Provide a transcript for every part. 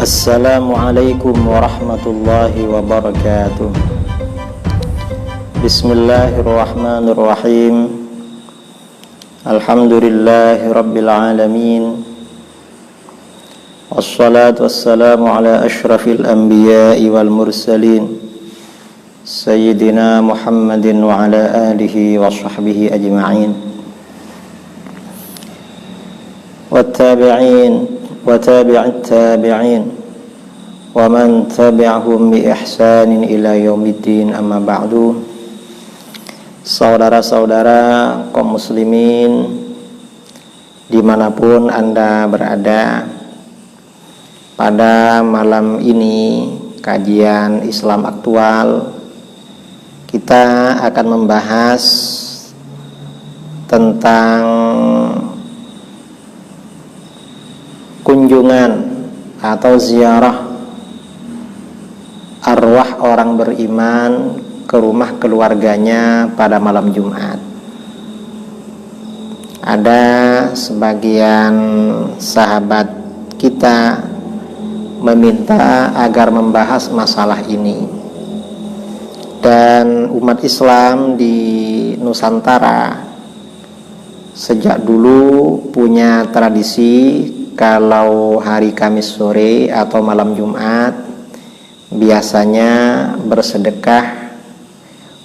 Assalamualaikum warahmatullahi wabarakatuh. Bismillahirrahmanirrahim. Alhamdulillahi rabbil alamin. Wassalatu wassalamu ala ashrafil anbiya'i wal mursalin, Sayyidina Muhammadin wa ala alihi wa sahbihi ajma'in, wattabi'in wa tabi'it tabi'in wa man tabi'ahum bi ihsanin ila yaumiddin, amma ba'du. Saudara-saudara kaum muslimin dimanapun Anda berada, pada malam ini kajian Islam aktual kita akan membahas tentang kunjungan atau ziarah arwah orang beriman ke rumah keluarganya pada malam Jumat. Ada sebagian sahabat kita meminta agar membahas masalah ini, dan umat Islam di Nusantara sejak dulu punya tradisi kalau hari Kamis sore atau malam Jumat biasanya bersedekah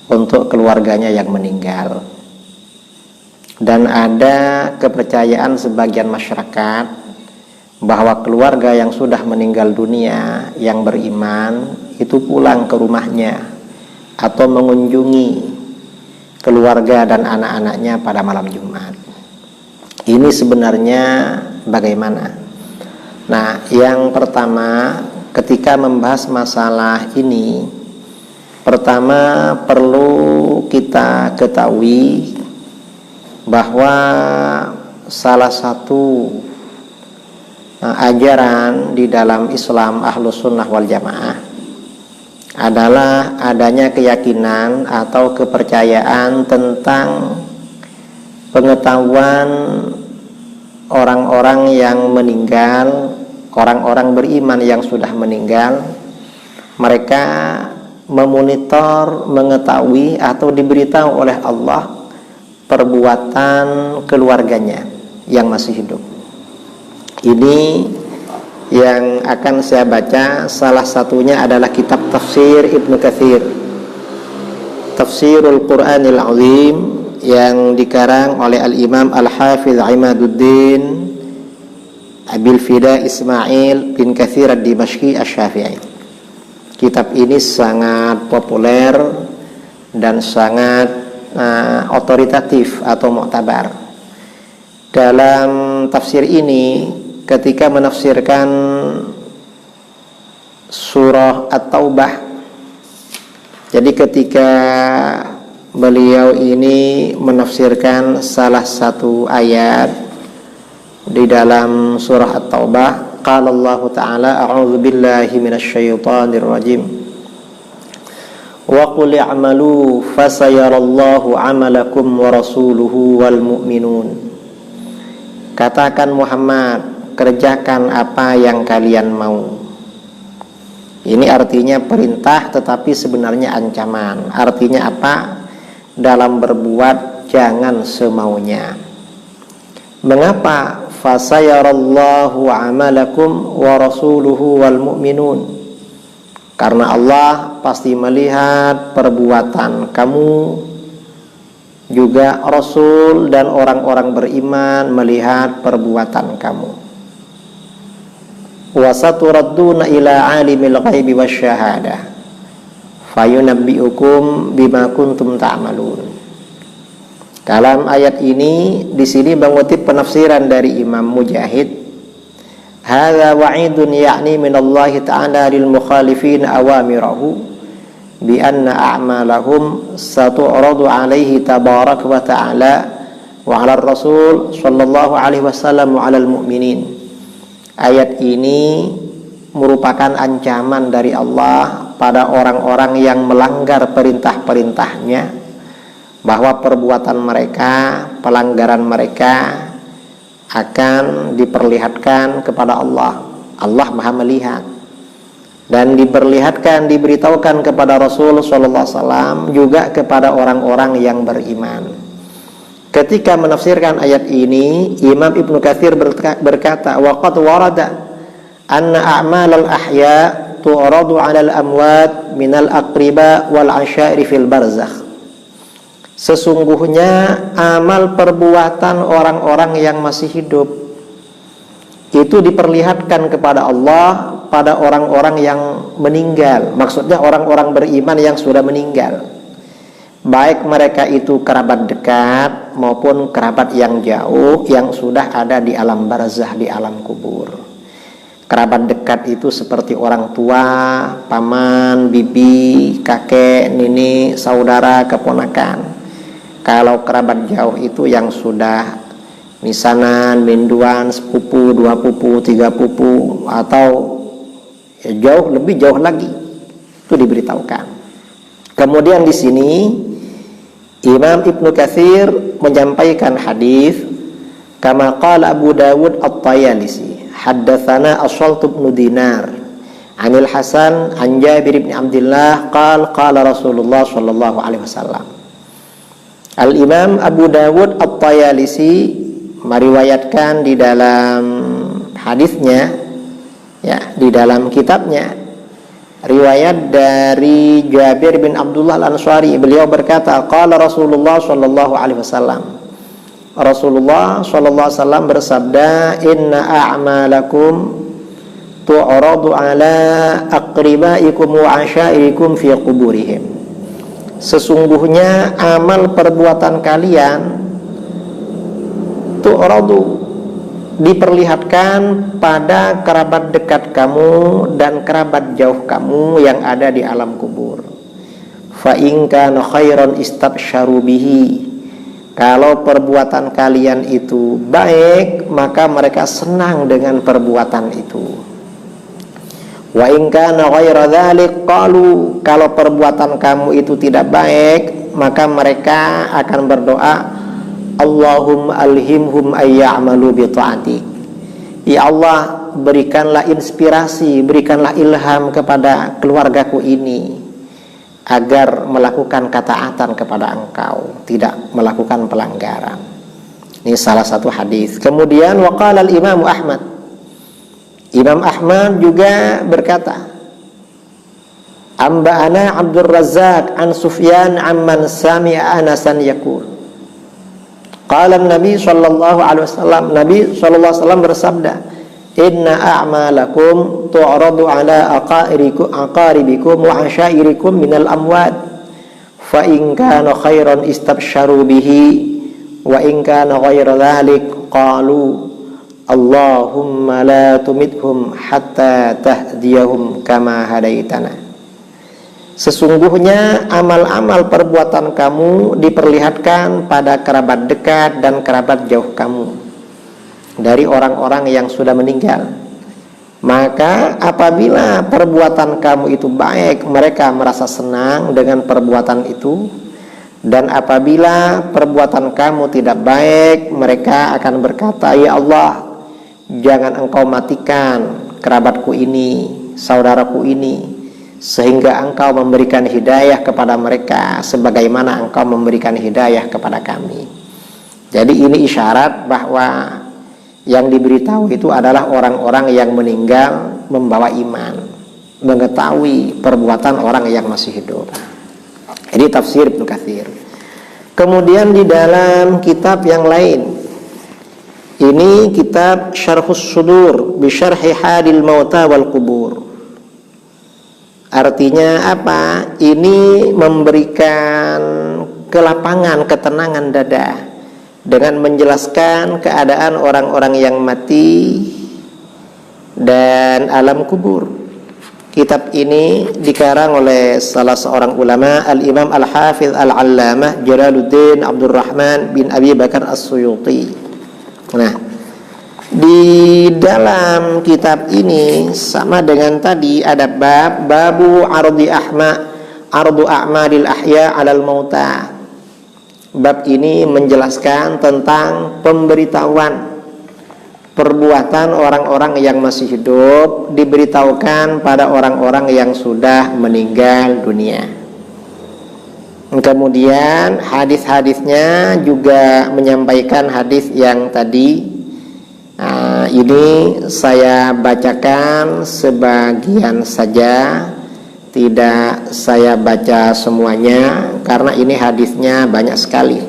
untuk keluarganya yang meninggal. Dan ada kepercayaan sebagian masyarakat bahwa keluarga yang sudah meninggal dunia yang beriman itu pulang ke rumahnya atau mengunjungi keluarga dan anak-anaknya pada malam Jumat. Ini sebenarnya bagaimana? Nah, yang pertama, ketika membahas masalah ini, pertama perlu kita ketahui bahwa salah satu ajaran di dalam Islam Ahlus Sunnah wal Jamaah adalah adanya keyakinan atau kepercayaan tentang pengetahuan orang-orang yang meninggal, orang-orang beriman yang sudah meninggal. Mereka memonitor, mengetahui atau diberitahu oleh Allah perbuatan keluarganya yang masih hidup. Ini yang akan saya baca, salah satunya adalah kitab tafsir Ibnu Katsir, Tafsirul Quranil Azim, yang dikarang oleh Al-Imam Al-Hafidh Imaduddin Abil Fida Ismail bin Katsir Ad-Dimashqi Asy-Syafi'i. Kitab ini sangat populer dan sangat otoritatif atau muktabar. Dalam tafsir ini, ketika menafsirkan surah At-Taubah, jadi ketika beliau ini menafsirkan salah satu ayat di dalam surah At-Taubah, qala Allah Ta'ala, a'udzu billahi minasyaitonir rajim, wa qul i'malu fasayarallahu 'amalakum wa rasuluhu wal mu'minun. Katakan Muhammad, kerjakan apa yang kalian mau. Ini artinya perintah, tetapi sebenarnya ancaman. Artinya apa? Dalam berbuat jangan semaunya. Mengapa? Fasayarallahu amalakum wa rasuluhu wal mu'minun. Karena Allah pasti melihat perbuatan kamu, juga Rasul dan orang-orang beriman melihat perbuatan kamu. Wa saturadduna ila alimil ghaibi wasyahadah fayunabbi'ukum bima kuntum ta'malun. Dalam ayat ini, di sini mengutip penafsiran dari Imam Mujahid, hadza wa'idun ya'ni minallahi ta'ala lil mukhalifin awamirahu bi anna a'malahum satu'radu 'alaihi tabaraka wa ta'ala wa 'ala ar-rasul sallallahu alaihi wasallam wa 'alal mu'minin. Ayat ini merupakan ancaman dari Allah pada orang-orang yang melanggar perintah-perintahnya, bahwa perbuatan mereka, pelanggaran mereka akan diperlihatkan kepada Allah. Allah Maha melihat. Dan diperlihatkan, diberitahukan kepada Rasul sallallahu alaihi wasallam, juga kepada orang-orang yang beriman. Ketika menafsirkan ayat ini, Imam Ibnu Katsir berkata, wa qad warada anna a'malal ahya tu'radu 'alal amwat minal aqriba wal 'ashairi fil barzakh. Sesungguhnya amal perbuatan orang-orang yang masih hidup itu diperlihatkan kepada Allah pada orang-orang yang meninggal. Maksudnya orang-orang beriman yang sudah meninggal, baik mereka itu kerabat dekat maupun kerabat yang jauh yang sudah ada di alam barzah, di alam kubur. Kerabat dekat itu seperti orang tua, paman, bibi, kakek, nenek, saudara, keponakan. Kalau kerabat jauh itu yang sudah misanan, minduan, sepupu, dua pupu, tiga pupu, atau ya jauh, lebih jauh lagi, itu diberitahukan. Kemudian di sini Imam Ibnu Katsir menyampaikan hadis, kama qala Abu Dawud At-Tayalisi, haddatsana Ashalt bin Dinar, Anil Hasan, an Jabir bin Abdullah, qala Rasulullah sallallahu alaihi wasallam. Al-Imam Abu Dawud At-Tayalisi meriwayatkan di dalam hadisnya, ya, di dalam kitabnya, riwayat dari Jabir bin Abdullah Al-Ansari. Beliau berkata, qala Rasulullah sallallahu alaihi wasallam. Rasulullah sallallahu alaihi wasallam bersabda, inna a'malakum tu'radu ala aqribaikum wa asyairikum fi quburihim. Sesungguhnya amal perbuatan kalian tu'radu, diperlihatkan pada kerabat dekat kamu dan kerabat jauh kamu yang ada di alam kubur. Fa in kana khairan istabsyaru bihi. Kalau perbuatan kalian itu baik, maka mereka senang dengan perbuatan itu. Wa in kana ghaira dzalik qalu. Kalau perbuatan kamu itu tidak baik, maka mereka akan berdoa, Allahumma alhimhum ayya'malu bi ta'atik. Ya Allah, berikanlah inspirasi, berikanlah ilham kepada keluargaku ini agar melakukan ketaatan kepada Engkau, tidak melakukan pelanggaran. Ini salah satu hadis. Kemudian waqala al-Imam Ahmad. Imam Ahmad juga berkata, Amba'ana Abdul Razzaq an Sufyan amman sami'a Anasan yaqul. Qala Nabi sallallahu alaihi wasallam, Nabi sallallahu alaihi wasallam bersabda, inna a'malakum tu'radu ala aqaribikum wa asyairikum minal amwat, fa in kana khairan istabsyaru bihi wa in kana ghaira dzalik qalu Allahumma la tumithum hatta tahdiyahum kama hadaitana. Sesungguhnya amal-amal perbuatan kamu diperlihatkan pada kerabat dekat dan kerabat jauh kamu dari orang-orang yang sudah meninggal. Maka apabila perbuatan kamu itu baik, mereka merasa senang dengan perbuatan itu. Dan apabila perbuatan kamu tidak baik, mereka akan berkata, ya Allah, jangan Engkau matikan kerabatku ini, saudaraku ini, sehingga Engkau memberikan hidayah kepada mereka sebagaimana Engkau memberikan hidayah kepada kami. Jadi ini isyarat bahwa yang diberitahu itu adalah orang-orang yang meninggal membawa iman, mengetahui perbuatan orang yang masih hidup. Ini tafsir Ibnu Katsir. Kemudian di dalam kitab yang lain, ini kitab Syarhus Sudur bi Syarhi Hadil Mauta wal Qubur. Artinya apa? Ini memberikan kelapangan, ketenangan dada dengan menjelaskan keadaan orang-orang yang mati dan alam kubur. Kitab ini dikarang oleh salah seorang ulama, Al-Imam Al-Hafidh Al-Allamah Jalaluddin Abdurrahman bin Abi Bakar As-Suyuti. Nah, di dalam kitab ini sama dengan tadi ada babu ardu a'malil ahya 'alal mauta. Bab ini menjelaskan tentang pemberitahuan perbuatan orang-orang yang masih hidup diberitahukan pada orang-orang yang sudah meninggal dunia. Kemudian hadis-hadisnya juga menyampaikan hadis yang tadi. Ini saya bacakan sebagian saja, tidak saya baca semuanya karena ini hadisnya banyak sekali.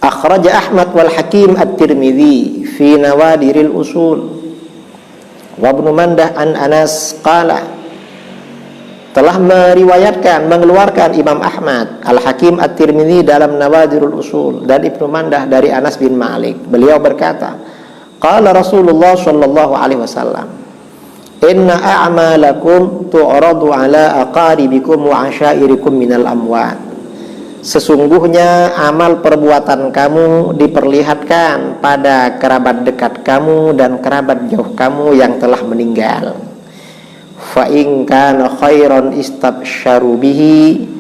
Akhraja Ahmad wal Hakim at-Tirmidzi fi Nawadiril Usul wa Ibnu Mandah an Anas qala, telah meriwayatkan, mengeluarkan Imam Ahmad, Al-Hakim at-Tirmidzi dalam Nawadirul Usul, dan Ibnu Mandah dari Anas bin Malik. Beliau berkata, qala Rasulullah sallallahu alaihi wasallam, inna a'malakum tu'radu ala aqaribikum wa asyairikum minal amwat. Sesungguhnya amal perbuatan kamu diperlihatkan pada kerabat dekat kamu dan kerabat jauh kamu yang telah meninggal. Fa in kana khairan istabsyaru bihi,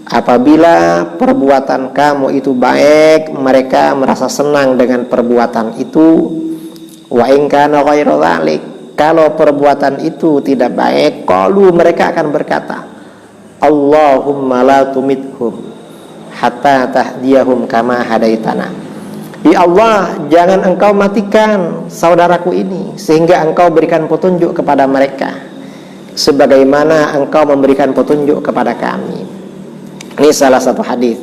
apabila perbuatan kamu itu baik, mereka merasa senang dengan perbuatan itu. Wa in kana ghairu dzalik, kalau perbuatan itu tidak baik, qalu, mereka akan berkata, Allahumma la tumithum hatta tahdiyahum kama hadaitana. Ya Allah, jangan engkau matikan saudaraku ini sehingga engkau berikan petunjuk kepada mereka sebagaimana engkau memberikan petunjuk kepada kami. Ini salah satu hadis.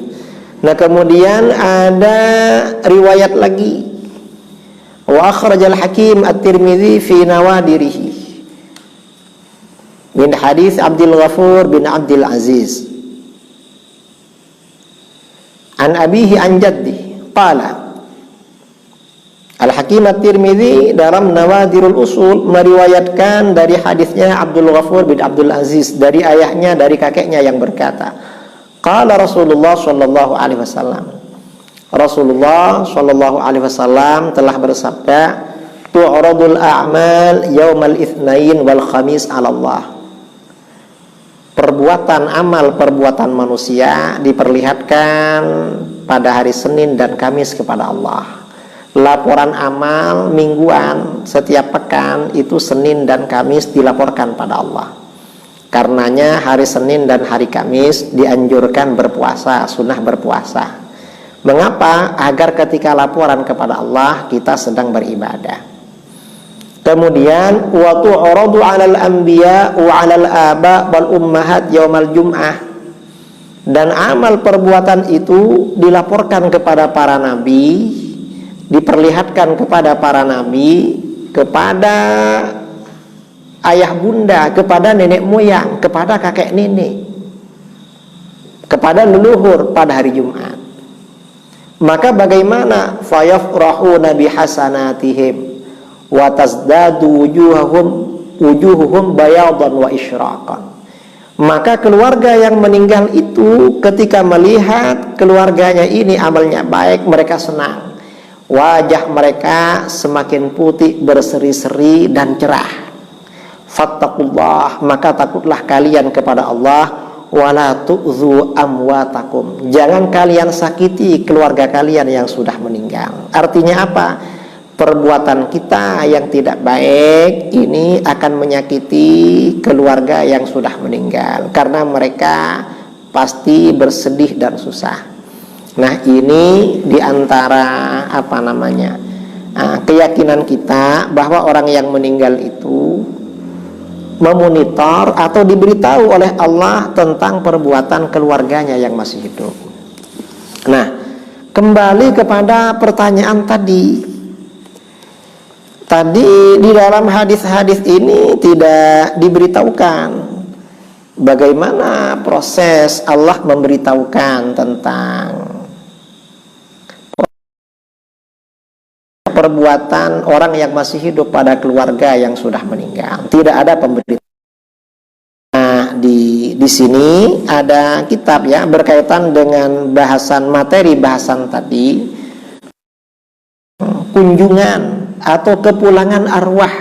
Nah, kemudian ada riwayat lagi, wa akhrajal Hakim at-Tirmidzi fi Nawadirihi min hadis Abdul Ghafur bin Abdul Aziz an abihi an jaddi qala. Al-Hakim at-Tirmidzi dalam Nawadirul Usul meriwayatkan dari hadisnya Abdul Ghafur bin Abdul Aziz dari ayahnya, dari kakeknya, yang berkata, qala Rasulullah sallallahu alaihi wasallam, Rasulullah sallallahu alaihi wasallam telah bersabda, tu'radul a'mal yaumal itsnain wal khamis 'ala Allah. Perbuatan amal, perbuatan manusia diperlihatkan pada hari Senin dan Kamis kepada Allah. Laporan amal mingguan setiap pekan itu Senin dan Kamis dilaporkan pada Allah. Karenanya hari Senin dan hari Kamis dianjurkan berpuasa, sunnah berpuasa. Mengapa? Agar ketika laporan kepada Allah kita sedang beribadah. Kemudian wa tu'radu 'alal anbiya wa 'alal aba wal ummahat yaumal jum'ah. Dan amal perbuatan itu dilaporkan kepada para nabi, diperlihatkan kepada para nabi, kepada ayah bunda, kepada nenek moyang, kepada kakek nenek, kepada leluhur pada hari Jumat. Maka bagaimana? Fayafrahuna bihasanatihim wa tazdadu wujuhuhum bayadan wa isyraqan. Maka keluarga yang meninggal itu ketika melihat keluarganya ini amalnya baik, mereka senang. Wajah mereka semakin putih, berseri-seri dan cerah. Fattaqullah, maka takutlah kalian kepada Allah. Wala tu'dzu amwatakum, jangan kalian sakiti keluarga kalian yang sudah meninggal. Artinya apa? Perbuatan kita yang tidak baik ini akan menyakiti keluarga yang sudah meninggal, karena mereka pasti bersedih dan susah. Nah, ini diantara keyakinan kita bahwa orang yang meninggal itu memonitor atau diberitahu oleh Allah tentang perbuatan keluarganya yang masih hidup. Nah, kembali kepada pertanyaan tadi. Tadi di dalam hadis-hadis ini tidak diberitahukan bagaimana proses Allah memberitahukan tentang perbuatan orang yang masih hidup pada keluarga yang sudah meninggal. Tidak ada pemberitahuan. Nah, di sini ada kitab ya berkaitan dengan materi bahasan tadi, kunjungan atau kepulangan arwah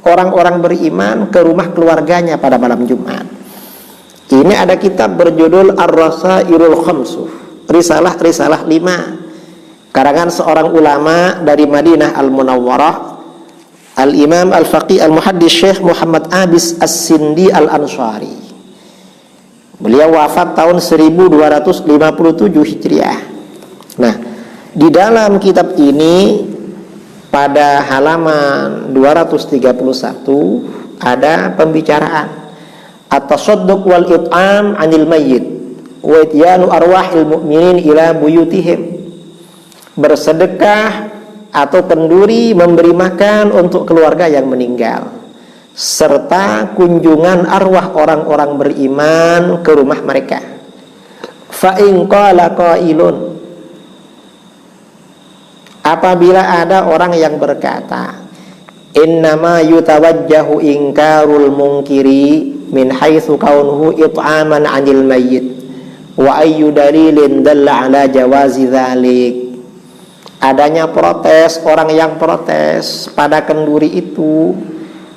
orang-orang beriman ke rumah keluarganya pada malam Jumat. Ini ada kitab berjudul Ar-Rasailul Khamsuh, risalah 5. karangan seorang ulama dari Madinah Al-Munawwarah, Al-Imam Al-Faqih Al-Muhaddis Syekh Muhammad Abis As-Sindi Al-Ansari. Beliau wafat tahun 1257 Hijriah. Nah, di dalam kitab ini pada halaman 231 ada pembicaraan at-tasadduq wal it'am 'anil mayyit wa ityanu arwahil mu'minin ila buyutihim. Bersedekah atau kenduri memberi makan untuk keluarga yang meninggal, serta kunjungan arwah orang-orang beriman ke rumah mereka. Fa in qala qailun, apabila ada orang yang berkata, innama yutawajjahu inkarul munkiri min haitsu kaunuhu it'aman 'anil mayyit wa ayyu dalilin dalla 'ala jawazi dzalik. Adanya protes, orang yang protes pada kenduri itu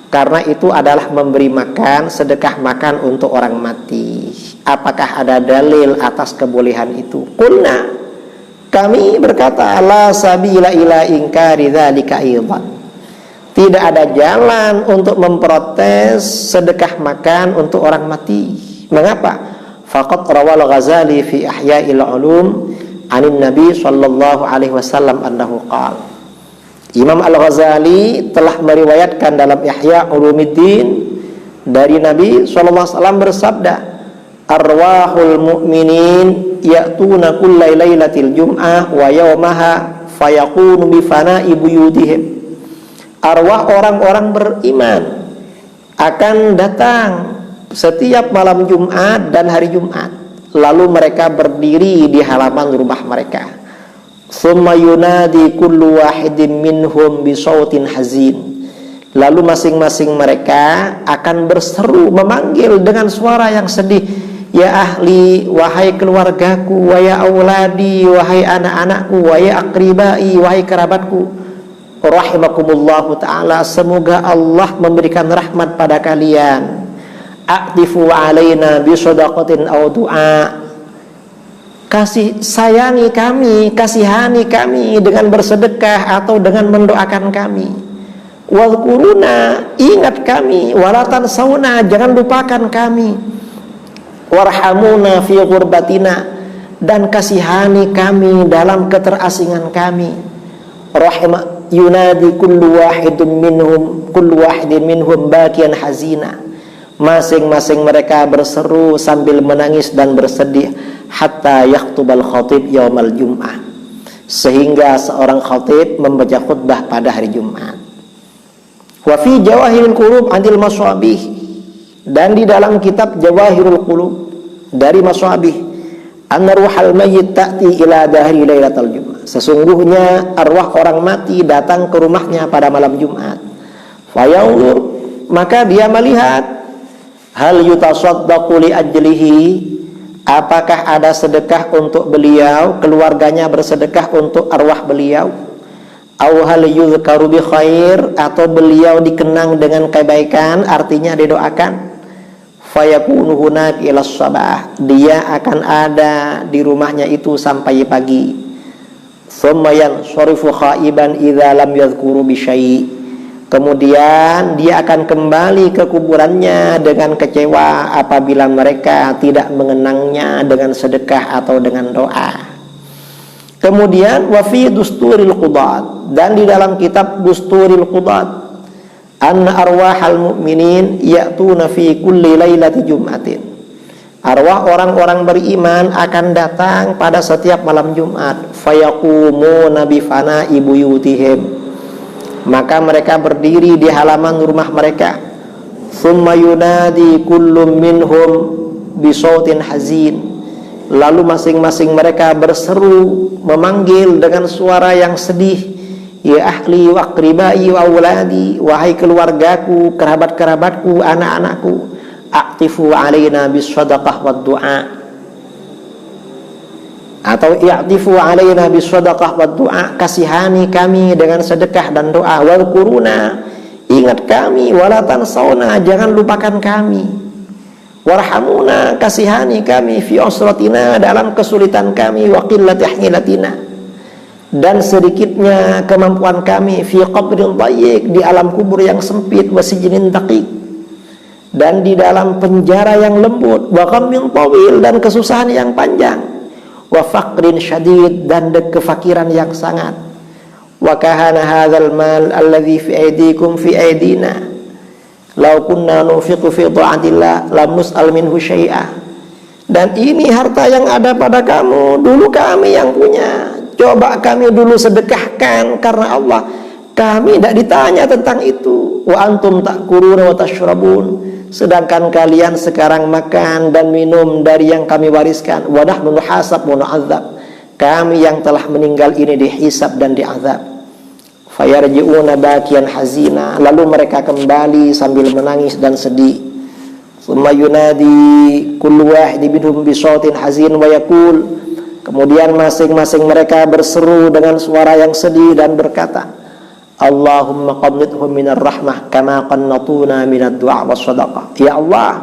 karena itu adalah memberi makan, sedekah makan untuk orang mati. Apakah ada dalil atas kebolehan itu? Qulna, kami berkata, la sabila ila inkari dzalika aidan. Tidak ada jalan untuk memprotes sedekah makan untuk orang mati. Mengapa? Faqad rawal Ghazali fi Ihya'il Ulum anin Nabi sallallahu alaihi wasallam annahu qala. Imam Al-Ghazali telah meriwayatkan dalam Ihya Ulumuddin dari Nabi sallallahu alaihi wasallam bersabda, arwahul mu'minin ya'tuna kullai lailatil jum'ah wa yawmaha fayakunu bi fana'i buyutihim. Arwah orang-orang beriman akan datang setiap malam Jumat dan hari Jumat, lalu mereka berdiri di halaman rumah mereka. Tsumma yunadi kullu wahidin minhum bi sautin hazin. Lalu masing-masing mereka akan berseru, memanggil dengan suara yang sedih, ya ahli, wahai keluargaku, wa ya auladi, wahai anak-anakku, wa ya aqribai, wahai kerabatku, rahimakumullahu ta'ala, semoga Allah memberikan rahmat pada kalian. A'tifu alaina bi shadaqatin aw du'a, kasih sayangi kami, kasihani kami dengan bersedekah atau dengan mendoakan kami. Wadhkuruna, ingat kami, walatan sauna, jangan lupakan kami. Warhamuna fi ghurbatina, dan kasihani kami dalam keterasingan kami. Rahima yunadi kullu wahidin minhum bakian hazina. Masing-masing mereka berseru sambil menangis dan bersedih, hatta yaktubal khatib yaumal jum'ah, sehingga seorang khatib membaca khutbah pada hari Jumat. Wa fi jawahirul qulub anil maswabih, dan di dalam kitab Jawahirul Qulub dari Maswabih, anna ruhal mayyit ta'ti ila dahri lailatul jum'ah, sesungguhnya arwah orang mati datang ke rumahnya pada malam Jumat. Fayanzur, maka dia melihat, hal yutasaddaqu li ajlihi, apakah ada sedekah untuk beliau, keluarganya bersedekah untuk arwah beliau. Aw hal yuzkaru bi khair, atau beliau dikenang dengan kebaikan, artinya didoakan. Fayakunu hunak ila sabah, dia akan ada di rumahnya itu sampai pagi. Tsumma yansarifu khaiban idza lam yadhkuru bi syai', kemudian dia akan kembali ke kuburannya dengan kecewa apabila mereka tidak mengenangnya dengan sedekah atau dengan doa. Kemudian wa fi dusturil qudat, dan di dalam kitab Dusturil Qudat, anna arwahal mu'minin ya'tuna fi kulli lailati jum'atin, arwah orang-orang beriman akan datang pada setiap malam Jumat. Fayaqumuna bi fana'i buyutihim, maka mereka berdiri di halaman rumah mereka. Tsumma yunadi kullum minhum bi sautin hazin, lalu masing-masing mereka berseru, memanggil dengan suara yang sedih, ya ahli wa aqribai wa auladi, wahai keluargaku, kerabat-kerabatku, anak-anakku. A'tifu alaina bis shadaqah wad du'a, atau i'tifu alaina bis shadaqah wad du'a, kasihani kami dengan sedekah dan doa. Wal quruna, ingat kami, wala tansawna, jangan lupakan kami. Warhamuna, kasihani kami, fi usratina, dalam kesulitan kami, wa qillati hilatina, dan sedikitnya kemampuan kami fi qabrin dayyiq, di alam kubur yang sempit, wa sijnin daqiq, dan di dalam penjara yang lembut, wa ghammin tawil, dan kesusahan yang panjang, wa faqrin syadid, dan kefakiran yang sangat, wa kahana hadzal mal alladhi fi aydikum fi aydina law kunna nunfiqu fi ta'atillah lam nus'al minhu syai'a. Dan ini harta yang ada pada kamu, dulu kami yang punya, coba kami dulu sedekahkan karena Allah, kami tidak ditanya tentang itu. Wa antum ta'kuluna wa tashrabun, sedangkan kalian sekarang makan dan minum dari yang kami wariskan. Wa nahnu nuhasab wa nu'adzab, kami yang telah meninggal ini dihisab dan diazab. Fayarji'una bakiyan hazina, lalu mereka kembali sambil menangis dan sedih. Tsumma yunadi kullu wahid minhum bi shautin hazin wa yaqul, kemudian masing-masing mereka berseru dengan suara yang sedih dan berkata, Allahumma qannithhum minar rahmah kama qannatuna minad du'a was sadaqah. Ya Allah,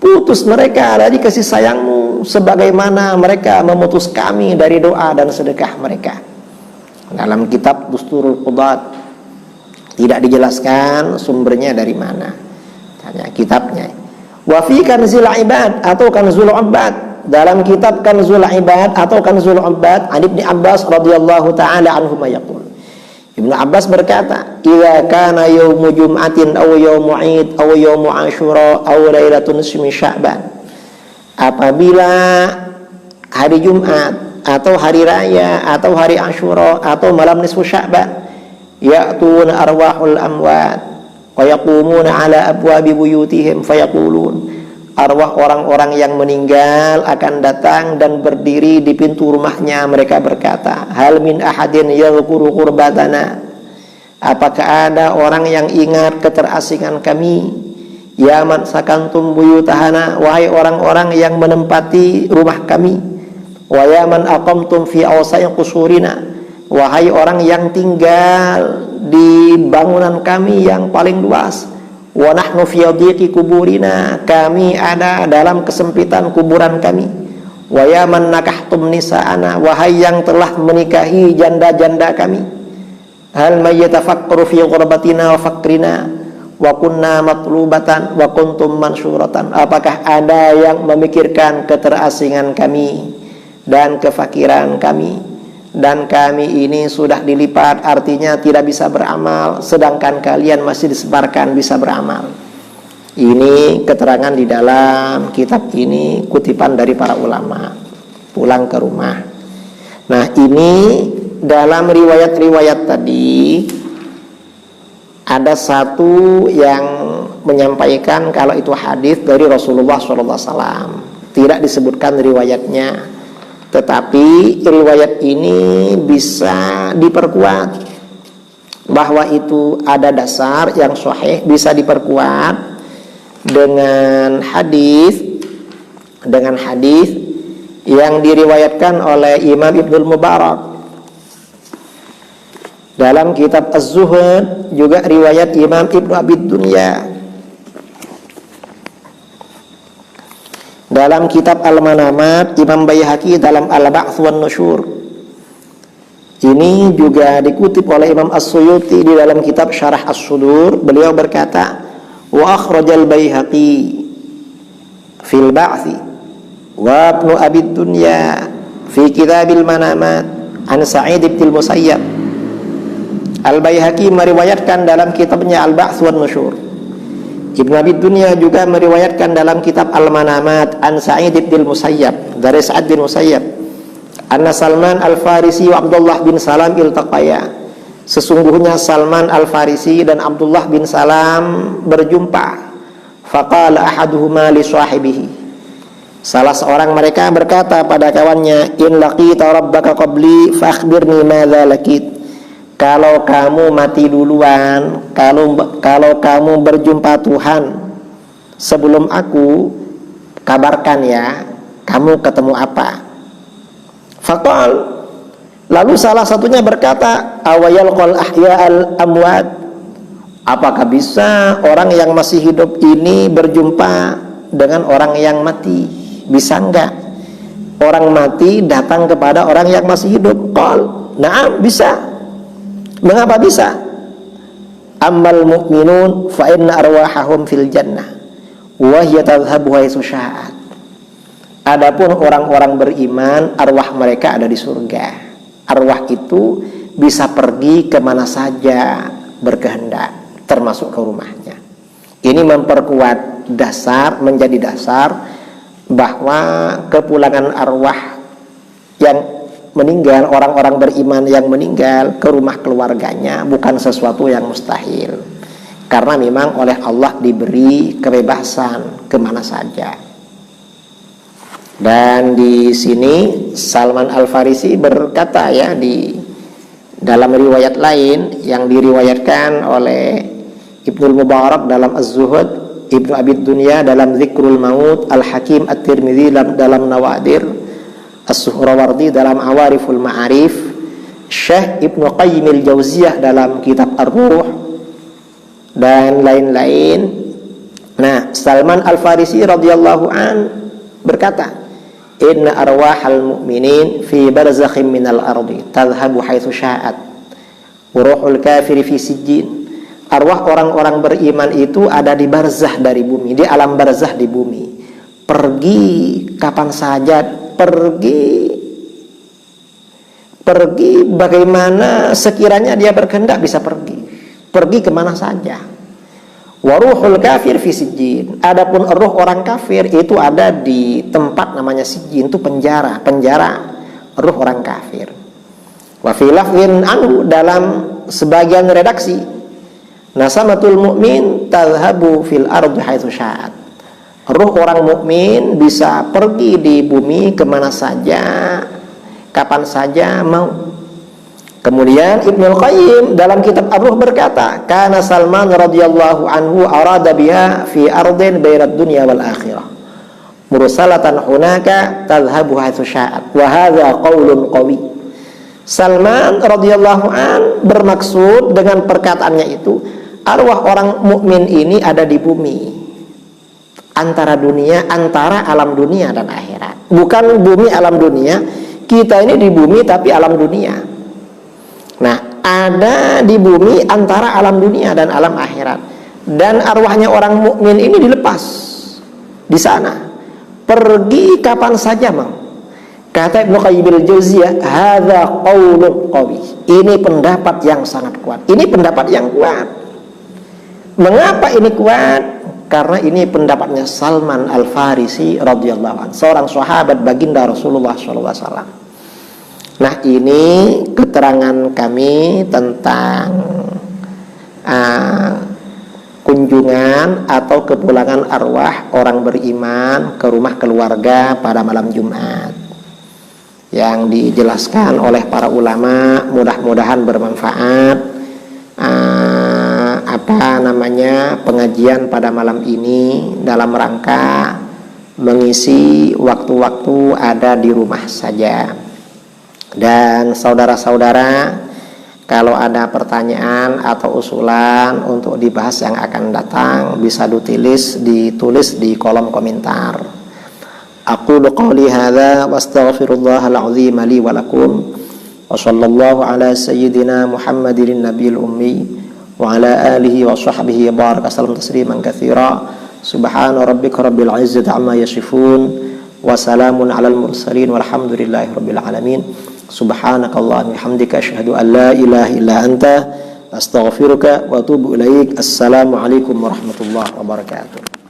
putus mereka dari kasih sayangmu sebagaimana mereka memutus kami dari doa dan sedekah mereka. Dalam kitab Dusturul Qudat tidak dijelaskan sumbernya dari mana, hanya kitabnya. Wa fi Kanzul Ibad atau Kanzul Ubbad, dalam kitab Kanzul Ibad atau Kanzul Ubbad, an Ibnu Abbas radhiyallahu taala anhuma yaqul, Ibnu Abbas berkata, idza kana yaumu jum'atin aw yaumu 'id aw yaumu Asyura aw lailatun nisfi Sya'ban, apabila hari Jumat atau hari raya atau hari Asyura atau malam nisfu Sya'ban, ya'tuna arwahul amwat wa yaqumuna ala abwabi buyutihim fayaqulun, arwah orang-orang yang meninggal akan datang dan berdiri di pintu rumahnya, mereka berkata, hal min ahadin yadhkuru qurbatana, apakah ada orang yang ingat keterasingan kami, ya man sakantum buyutahana, wahai orang-orang yang menempati rumah kami, wa ya man aqamtum fi awsa'i qusurina, wahai orang yang tinggal di bangunan kami yang paling luas, wa nahnu fi dhiqi kuburina, kami ada dalam kesempitan kuburan kami, wa ya man nakahtum nisa'ana, wahai yang telah menikahi janda-janda kami, hal may yatafakkaru fi ghurbatina wa fakrina wa kunna matlubatan wa kuntum mansuratan, apakah ada yang memikirkan keterasingan kami dan kefakiran kami, dan kami ini sudah dilipat, artinya tidak bisa beramal, sedangkan kalian masih disebarkan bisa beramal. Ini keterangan di dalam kitab ini, kutipan dari para ulama. Pulang ke rumah. Nah, ini dalam riwayat-riwayat tadi ada satu yang menyampaikan kalau itu hadis dari Rasulullah SAW. Tidak disebutkan riwayatnya, tetapi riwayat ini bisa diperkuat, bahwa itu ada dasar yang sahih, bisa diperkuat dengan hadis yang diriwayatkan oleh Imam Ibnul Mubarak dalam kitab Az-Zuhud, juga riwayat Imam Ibnu Abid Dunya dalam kitab Al-Manamat, Imam Baihaqi dalam Al-Ba'ts wan Nusyur. Ini juga dikutip oleh Imam As-Suyuti di dalam kitab Syarah As-Sudur. Beliau berkata, wa akhrajal Baihaqi fil Ba'thi wa Ibnu Abid Dunya fi Kitabil Manamat an Sa'id bin Musayyab. Al-Baihaqi meriwayatkan dalam kitabnya Al-Ba'ts wan Nusyur. Ibnu Abi Dunya juga meriwayatkan dalam kitab Al-Manamat an Sa'id bin Musayyab, dari Sa'id bin Musayyab, anna Salman Al-Farisi wa Abdullah bin Salam iltaqaya, sesungguhnya Salman Al-Farisi dan Abdullah bin Salam berjumpa. Faqala ahaduhuma li sahibihi, salah seorang mereka berkata pada kawannya, in laqita rabbaka qabli fa akhbirni madza laqit, kalau kamu mati duluan, kalau kamu berjumpa Tuhan sebelum aku, kabarkan ya, kamu ketemu apa. Faqal, lalu salah satunya berkata, awayal qal ahya'al amwat, apakah bisa orang yang masih hidup ini berjumpa dengan orang yang mati? Bisa enggak orang mati datang kepada orang yang masih hidup? Qal, Nah, bisa. Mengapa bisa? Ammal mu'minun fa inna arwahahum fil jannah wa hiya tadhhabu haitsu sya'at. Adapun orang-orang beriman, arwah mereka ada di surga. Arwah itu bisa pergi kemana saja berkehendak, termasuk ke rumahnya. Ini memperkuat dasar, menjadi dasar bahwa kepulangan arwah yang meninggal, orang-orang beriman yang meninggal ke rumah keluarganya bukan sesuatu yang mustahil, karena memang oleh Allah diberi kebebasan kemana saja. Dan di sini Salman Al-Farisi berkata ya, di dalam riwayat lain yang diriwayatkan oleh Ibnul Mubarak dalam Az-Zuhud, Ibnu Abi Dunya dalam Zikrul Maut, Al-Hakim At-Tirmidzi dalam Nawadir, As-Suhrawardi dalam Awariful Ma'arif, Syekh Ibnu Qayyim Al-Jauziyah dalam kitab Ar-Ruh, dan lain-lain. Nah, Salman Al-Farisi radhiyallahu an berkata, inna arwahal mu'minin fi barzakhin minal ardi tadhhabu haitsu sya'at wa ruhul kafiri fi sijjin. Arwah orang-orang beriman itu ada di barzah dari bumi, di alam barzah di bumi, pergi kapan saja, pergi bagaimana sekiranya dia berkehendak bisa pergi kemana saja. Waruhul kafir fi sijjin. Adapun ruh orang kafir itu ada di tempat namanya sijjin, itu penjara ruh orang kafir. Wa fi lafzin anhu, dalam sebagian redaksi, nasamatul mu'min tadhhabu fil ardi haitsu sya'at. Ruh orang mukmin bisa pergi di bumi kemana saja, kapan saja mau. Kemudian Ibnul Qayyim dalam kitab Ar-Ruh berkata, kana Salman radhiyallahu anhu arada biha fi ardin bainad dunya wal akhirah mursalatan hunaka tadhhabu haitsu sya'at wa hadza qaulun qawi. Salman radhiyallahu an bermaksud dengan perkataannya itu, arwah orang mukmin ini ada di bumi, antara alam dunia dan akhirat. Bukan bumi alam dunia, kita ini di bumi tapi alam dunia. Nah, ada di bumi antara alam dunia dan alam akhirat. Dan arwahnya orang mukmin ini dilepas di sana, pergi kapan saja mau. Kata Ibnu Qayyim al-Jauziyah, hadza qaulun qawi. Ini pendapat yang sangat kuat. Ini pendapat yang kuat. Mengapa ini kuat? Karena ini pendapatnya Salman Al-Farisi radhiyallahu anhu, seorang sahabat baginda Rasulullah sallallahu alaihi wasallam. Nah, ini keterangan kami tentang kunjungan atau kepulangan arwah orang beriman ke rumah keluarga pada malam Jumat, yang dijelaskan oleh para ulama. Mudah-mudahan bermanfaat pengajian pada malam ini dalam rangka mengisi waktu-waktu ada di rumah saja. Dan saudara-saudara, kalau ada pertanyaan atau usulan untuk dibahas yang akan datang, bisa ditulis di kolom komentar. Aqulu qouli hadza wa astaghfirullahal azim li wa lakum. Wa sallallahu ala sayyidina Muhammadin nabiyil ummi wa ala alihi wa sahbihi baraka sallam tasliman katsira. Subhana rabbika rabbil izzati amma yasifun wa salamun alal mursalin walhamdulillahi rabbil alamin. Subhanakallahumma hamdika asyhadu an la ilaha illa anta astaghfiruka wa atubu ilaik. Assalamualaikum warahmatullahi wabarakatuh.